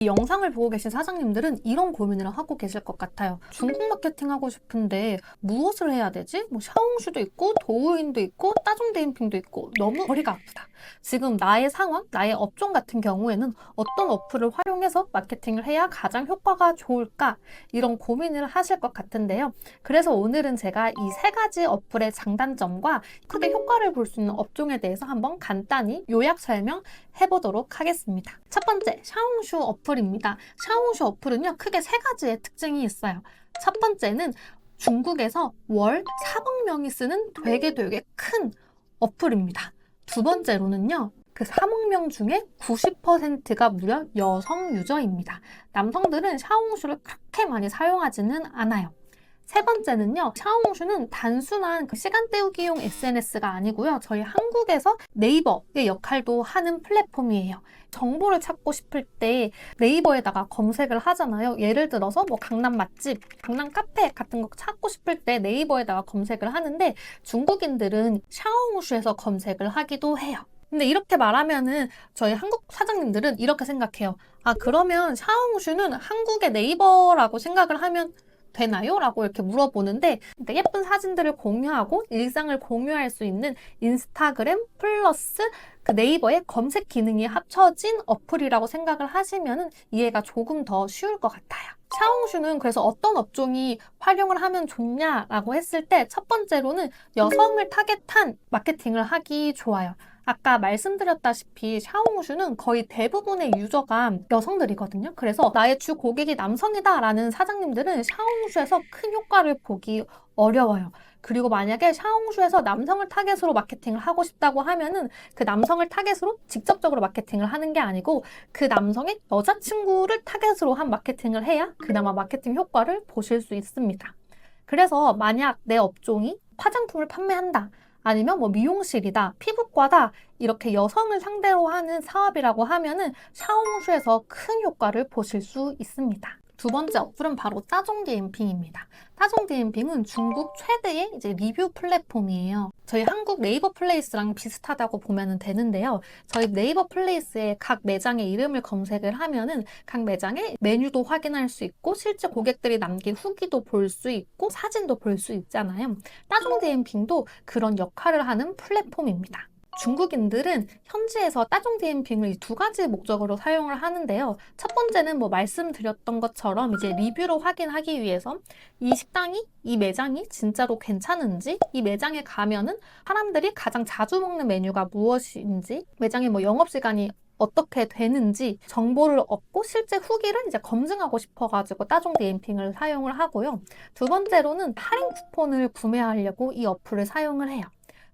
이 영상을 보고 계신 사장님들은 이런 고민을 하고 계실 것 같아요. 중국 마케팅 하고 싶은데 무엇을 해야 되지? 뭐 샤오홍슈도 있고 도우인도 있고 따종대인핑도 있고 너무 머리가 아프다. 지금 나의 상황, 나의 업종 같은 경우에는 어떤 어플을 활용해서 마케팅을 해야 가장 효과가 좋을까? 이런 고민을 하실 것 같은데요. 그래서 오늘은 제가 이 세 가지 어플의 장단점과 크게 효과를 볼 수 있는 업종에 대해서 한번 간단히 요약 설명해 보도록 하겠습니다. 첫 번째, 샤오홍슈 어플입니다. 샤오홍슈 어플은요, 크게 세 가지의 특징이 있어요. 첫 번째는 중국에서 월 4억 명이 쓰는 되게 큰 어플입니다. 두 번째로는요, 그 3억 명 중에 90%가 무려 여성 유저입니다. 남성들은 샤오홍슈를 그렇게 많이 사용하지는 않아요. 세 번째는요, 샤오홍슈는 단순한 그 시간 때우기용 SNS가 아니고요. 저희 한국에서 네이버의 역할도 하는 플랫폼이에요. 정보를 찾고 싶을 때 네이버에다가 검색을 하잖아요. 예를 들어서 뭐 강남 맛집, 강남 카페 같은 거 찾고 싶을 때 네이버에다가 검색을 하는데 중국인들은 샤오홍슈에서 검색을 하기도 해요. 근데 이렇게 말하면은 저희 한국 사장님들은 이렇게 생각해요. 아, 그러면 샤오홍슈는 한국의 네이버라고 생각을 하면 되나요? 라고 이렇게 물어보는데, 그러니까 예쁜 사진들을 공유하고 일상을 공유할 수 있는 인스타그램 플러스 그 네이버의 검색 기능이 합쳐진 어플이라고 생각을 하시면 이해가 조금 더 쉬울 것 같아요. 샤오홍슈는 그래서 어떤 업종이 활용을 하면 좋냐라고 했을 때 첫 번째로는 여성을 타겟한 마케팅을 하기 좋아요. 아까 말씀드렸다시피 샤오홍슈는 거의 대부분의 유저가 여성들이거든요. 그래서 나의 주 고객이 남성이다라는 사장님들은 샤오홍슈에서 큰 효과를 보기 어려워요. 그리고 만약에 샤오홍슈에서 남성을 타겟으로 마케팅을 하고 싶다고 하면은 그 남성을 타겟으로 직접적으로 마케팅을 하는 게 아니고 그 남성의 여자친구를 타겟으로 한 마케팅을 해야 그나마 마케팅 효과를 보실 수 있습니다. 그래서 만약 내 업종이 화장품을 판매한다. 아니면 뭐 미용실이다, 피부과다 이렇게 여성을 상대로 하는 사업이라고 하면은 샤오홍슈에서 큰 효과를 보실 수 있습니다. 두 번째 어플은 바로 따종디엠핑입니다. 따종디엠핑은 중국 최대의 이제 리뷰 플랫폼이에요. 저희 한국 네이버 플레이스랑 비슷하다고 보면 되는데요. 저희 네이버 플레이스에 각 매장의 이름을 검색을 하면은 각 매장의 메뉴도 확인할 수 있고 실제 고객들이 남긴 후기도 볼 수 있고 사진도 볼 수 있잖아요. 따종디엠핑도 그런 역할을 하는 플랫폼입니다. 중국인들은 현지에서 따종디엠핑을 두 가지 목적으로 사용을 하는데요. 첫 번째는 뭐 말씀드렸던 것처럼 이제 리뷰로 확인하기 위해서 이 식당이, 이 매장이 진짜로 괜찮은지, 이 매장에 가면은 사람들이 가장 자주 먹는 메뉴가 무엇인지, 매장의 뭐 영업시간이 어떻게 되는지 정보를 얻고 실제 후기를 이제 검증하고 싶어가지고 따종디엠핑을 사용을 하고요. 두 번째로는 할인 쿠폰을 구매하려고 이 어플을 사용을 해요.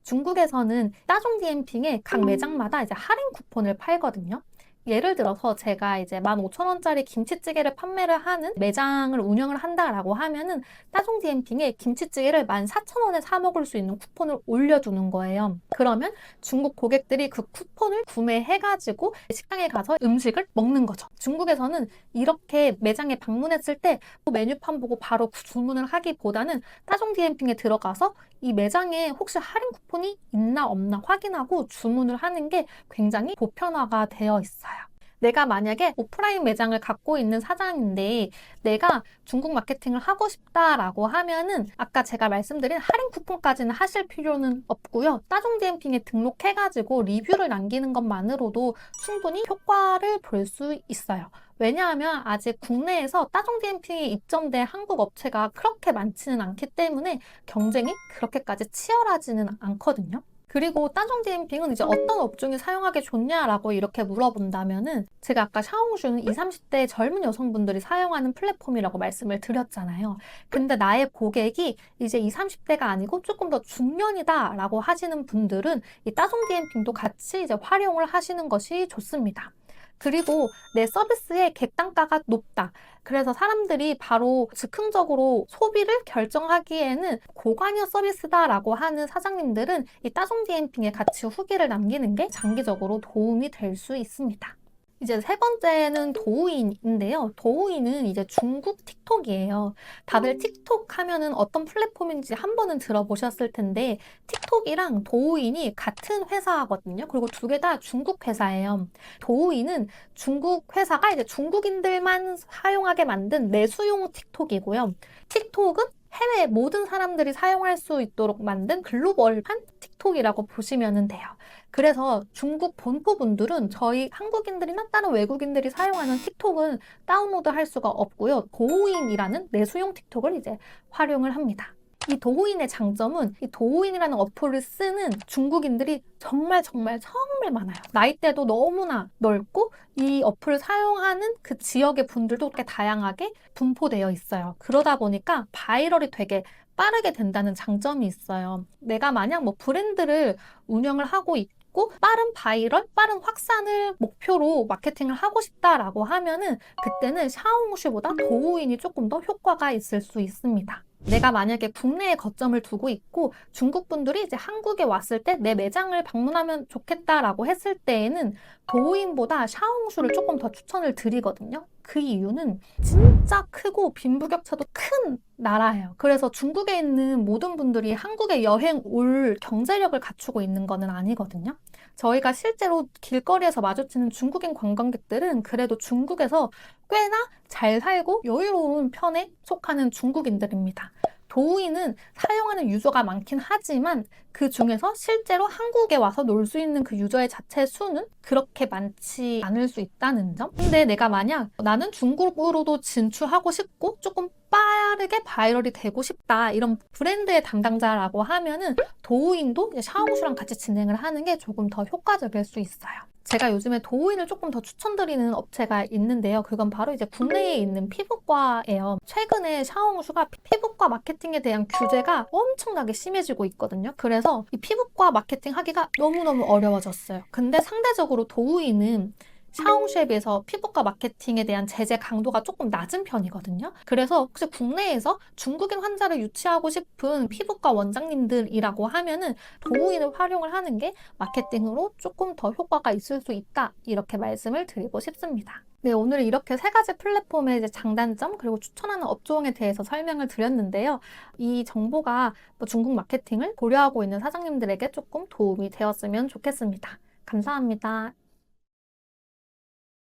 중국에서는 따종디엠핑에 각 매장마다 이제 할인 쿠폰을 팔거든요. 예를 들어서 제가 이제 15,000원짜리 김치찌개를 판매를 하는 매장을 운영을 한다라고 하면은 따종디엠핑에 김치찌개를 14,000원에 사 먹을 수 있는 쿠폰을 올려두는 거예요. 그러면 중국 고객들이 그 쿠폰을 구매해가지고 식당에 가서 음식을 먹는 거죠. 중국에서는 이렇게 매장에 방문했을 때 메뉴판 보고 바로 주문을 하기보다는 따종디엠핑에 들어가서 이 매장에 혹시 할인 쿠폰이 있나 없나 확인하고 주문을 하는 게 굉장히 보편화가 되어 있어요. 내가 만약에 오프라인 매장을 갖고 있는 사장인데 내가 중국 마케팅을 하고 싶다라고 하면은 아까 제가 말씀드린 할인 쿠폰까지는 하실 필요는 없고요. 따종디엠핑에 등록해가지고 리뷰를 남기는 것만으로도 충분히 효과를 볼 수 있어요. 왜냐하면 아직 국내에서 따종디엠핑이 입점된 한국 업체가 그렇게 많지는 않기 때문에 경쟁이 그렇게까지 치열하지는 않거든요. 그리고 따종디엠핑은 이제 어떤 업종이 사용하기 좋냐라고 이렇게 물어본다면은 제가 아까 샤오홍슈는 20, 30대 젊은 여성분들이 사용하는 플랫폼이라고 말씀을 드렸잖아요. 근데 나의 고객이 이제 20, 30대가 아니고 조금 더 중년이다라고 하시는 분들은 이 따종디엠핑도 같이 이제 활용을 하시는 것이 좋습니다. 그리고 내 서비스의 객단가가 높다. 그래서 사람들이 바로 즉흥적으로 소비를 결정하기에는 고관여 서비스다라고 하는 사장님들은 이 따종디엠핑에 같이 후기를 남기는 게 장기적으로 도움이 될 수 있습니다. 이제 세 번째는 도우인인데요. 도우인은 이제 중국 틱톡이에요. 다들 틱톡 하면은 어떤 플랫폼인지 한 번은 들어보셨을 텐데, 틱톡이랑 도우인이 같은 회사거든요. 그리고 두 개 다 중국 회사예요. 도우인은 중국 회사가 이제 중국인들만 사용하게 만든 내수용 틱톡이고요. 틱톡은 해외 모든 사람들이 사용할 수 있도록 만든 글로벌한 틱톡이라고 보시면 돼요. 그래서 중국 본토 분들은 저희 한국인들이나 다른 외국인들이 사용하는 틱톡은 다운로드 할 수가 없고요. 도우인이라는 내수용 틱톡을 이제 활용을 합니다. 이 도우인의 장점은 이 도우인이라는 어플을 쓰는 중국인들이 정말 많아요. 나이대도 너무나 넓고 이 어플을 사용하는 그 지역의 분들도 꽤 다양하게 분포되어 있어요. 그러다 보니까 바이럴이 되게 빠르게 된다는 장점이 있어요. 내가 만약 뭐 브랜드를 운영을 하고 있고 빠른 바이럴, 빠른 확산을 목표로 마케팅을 하고 싶다라고 하면은 그때는 샤오홍슈보다 도우인이 조금 더 효과가 있을 수 있습니다. 내가 만약에 국내에 거점을 두고 있고 중국 분들이 이제 한국에 왔을 때 내 매장을 방문하면 좋겠다라고 했을 때에는 도우인보다 샤오홍슈를 조금 더 추천을 드리거든요. 그 이유는 진짜 크고 빈부격차도 큰 나라예요. 그래서 중국에 있는 모든 분들이 한국에 여행 올 경제력을 갖추고 있는 거는 아니거든요. 저희가 실제로 길거리에서 마주치는 중국인 관광객들은 그래도 중국에서 꽤나 잘 살고 여유로운 편에 속하는 중국인들입니다. 도우인은 사용하는 유저가 많긴 하지만 그 중에서 실제로 한국에 와서 놀 수 있는 그 유저의 자체 수는 그렇게 많지 않을 수 있다는 점. 근데 내가 만약 나는 중국으로도 진출하고 싶고 조금 빠르게 바이럴이 되고 싶다 이런 브랜드의 담당자라고 하면은 도우인도 샤오홍슈랑 같이 진행을 하는 게 조금 더 효과적일 수 있어요. 제가 요즘에 도우인을 조금 더 추천드리는 업체가 있는데요. 그건 바로 이제 국내에 있는 피부과예요. 최근에 샤오홍슈가 피부과 마케팅에 대한 규제가 엄청나게 심해지고 있거든요. 그래서 이 피부과 마케팅 하기가 너무너무 어려워졌어요. 근데 상대적으로 도우인은 샤오홍슈에 비해서 피부과 마케팅에 대한 제재 강도가 조금 낮은 편이거든요. 그래서 혹시 국내에서 중국인 환자를 유치하고 싶은 피부과 원장님들이라고 하면은 도우인을 활용을 하는 게 마케팅으로 조금 더 효과가 있을 수 있다. 이렇게 말씀을 드리고 싶습니다. 네, 오늘 이렇게 세 가지 플랫폼의 이제 장단점 그리고 추천하는 업종에 대해서 설명을 드렸는데요. 이 정보가 뭐 중국 마케팅을 고려하고 있는 사장님들에게 조금 도움이 되었으면 좋겠습니다. 감사합니다.